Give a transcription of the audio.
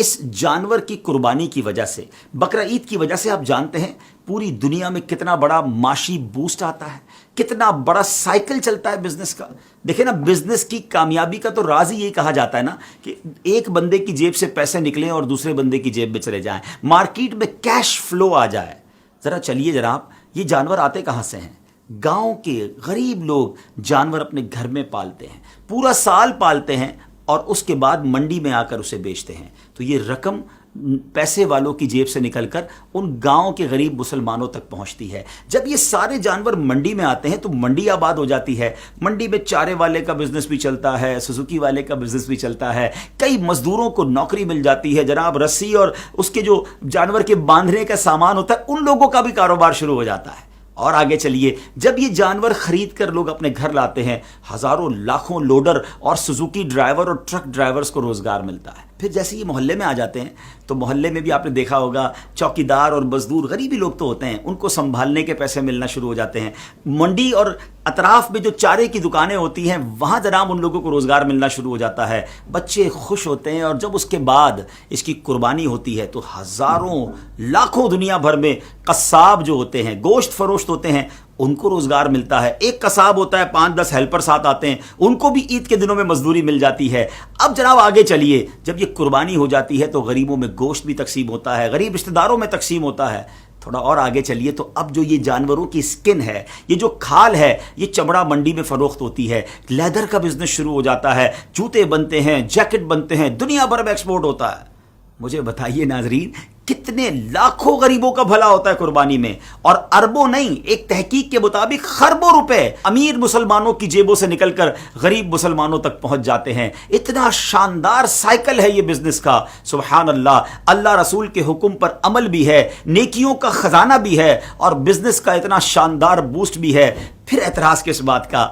اس جانور کی قربانی کی وجہ سے، بقرہ عید کی وجہ سے آپ جانتے ہیں پوری دنیا میں کتنا بڑا معاشی بوسٹ آتا ہے، کتنا بڑا سائیکل چلتا ہے بزنس کا۔ دیکھیں نا، بزنس کی کامیابی کا تو راز ہی یہی کہا جاتا ہے نا کہ ایک بندے کی جیب سے پیسے نکلیں اور دوسرے بندے کی جیب میں چلے جائیں، مارکیٹ میں کیش فلو آ جائے۔ ذرا چلیے جناب، یہ جانور آتے کہاں سے ہیں؟ گاؤں کے غریب لوگ جانور اپنے گھر میں پالتے ہیں، پورا سال پالتے ہیں اور اس کے بعد منڈی میں آ کر اسے بیچتے ہیں، تو یہ رقم پیسے والوں کی جیب سے نکل کر ان گاؤں کے غریب مسلمانوں تک پہنچتی ہے۔ جب یہ سارے جانور منڈی میں آتے ہیں تو منڈی آباد ہو جاتی ہے، منڈی میں چارے والے کا بزنس بھی چلتا ہے، سوزوکی والے کا بزنس بھی چلتا ہے، کئی مزدوروں کو نوکری مل جاتی ہے جناب، رسی اور اس کے جو جانور کے باندھنے کا سامان ہوتا ہے ان لوگوں کا بھی کاروبار شروع ہو جاتا ہے۔ اور آگے چلیے، جب یہ جانور خرید کر لوگ اپنے گھر لاتے ہیں، ہزاروں لاکھوں لوڈر اور سوزوکی ڈرائیور اور ٹرک ڈرائیورز کو روزگار ملتا ہے۔ پھر جیسے یہ محلے میں آ جاتے ہیں تو محلے میں بھی آپ نے دیکھا ہوگا چوکیدار اور مزدور غریبی لوگ تو ہوتے ہیں، ان کو سنبھالنے کے پیسے ملنا شروع ہو جاتے ہیں۔ منڈی اور اطراف میں جو چارے کی دکانیں ہوتی ہیں وہاں جناب ان لوگوں کو روزگار ملنا شروع ہو جاتا ہے، بچے خوش ہوتے ہیں، اور جب اس کے بعد اس کی قربانی ہوتی ہے تو ہزاروں لاکھوں دنیا بھر میں قصاب جو ہوتے ہیں، گوشت فروشت ہوتے ہیں، ان کو روزگار ملتا ہے۔ ایک قصاب ہوتا ہے، 5-10 ہیلپر ساتھ آتے ہیں، ان کو بھی عید کے دنوں میں مزدوری مل جاتی ہے۔ اب جناب آگے چلیے، جب یہ قربانی ہو جاتی ہے تو غریبوں میں گوشت بھی تقسیم ہوتا ہے، غریب رشتہ داروں میں تقسیم ہوتا ہے۔ تھوڑا اور آگے چلیے تو اب جو یہ جانوروں کی سکن ہے، یہ جو کھال ہے، یہ چمڑا منڈی میں فروخت ہوتی ہے، لیدر کا بزنس شروع ہو جاتا ہے، جوتے بنتے ہیں، جیکٹ بنتے ہیں، دنیا بھر میں ایکسپورٹ ہوتا ہے۔ مجھے بتائیے ناظرین، کتنے لاکھوں غریبوں کا بھلا ہوتا ہے قربانی میں، اور اربوں نہیں، ایک تحقیق کے مطابق خربوں روپے امیر مسلمانوں کی جیبوں سے نکل کر غریب مسلمانوں تک پہنچ جاتے ہیں۔ اتنا شاندار سائیکل ہے یہ بزنس کا، سبحان اللہ۔ اللہ رسول کے حکم پر عمل بھی ہے، نیکیوں کا خزانہ بھی ہے، اور بزنس کا اتنا شاندار بوسٹ بھی ہے۔ پھر اعتراض کس بات کا؟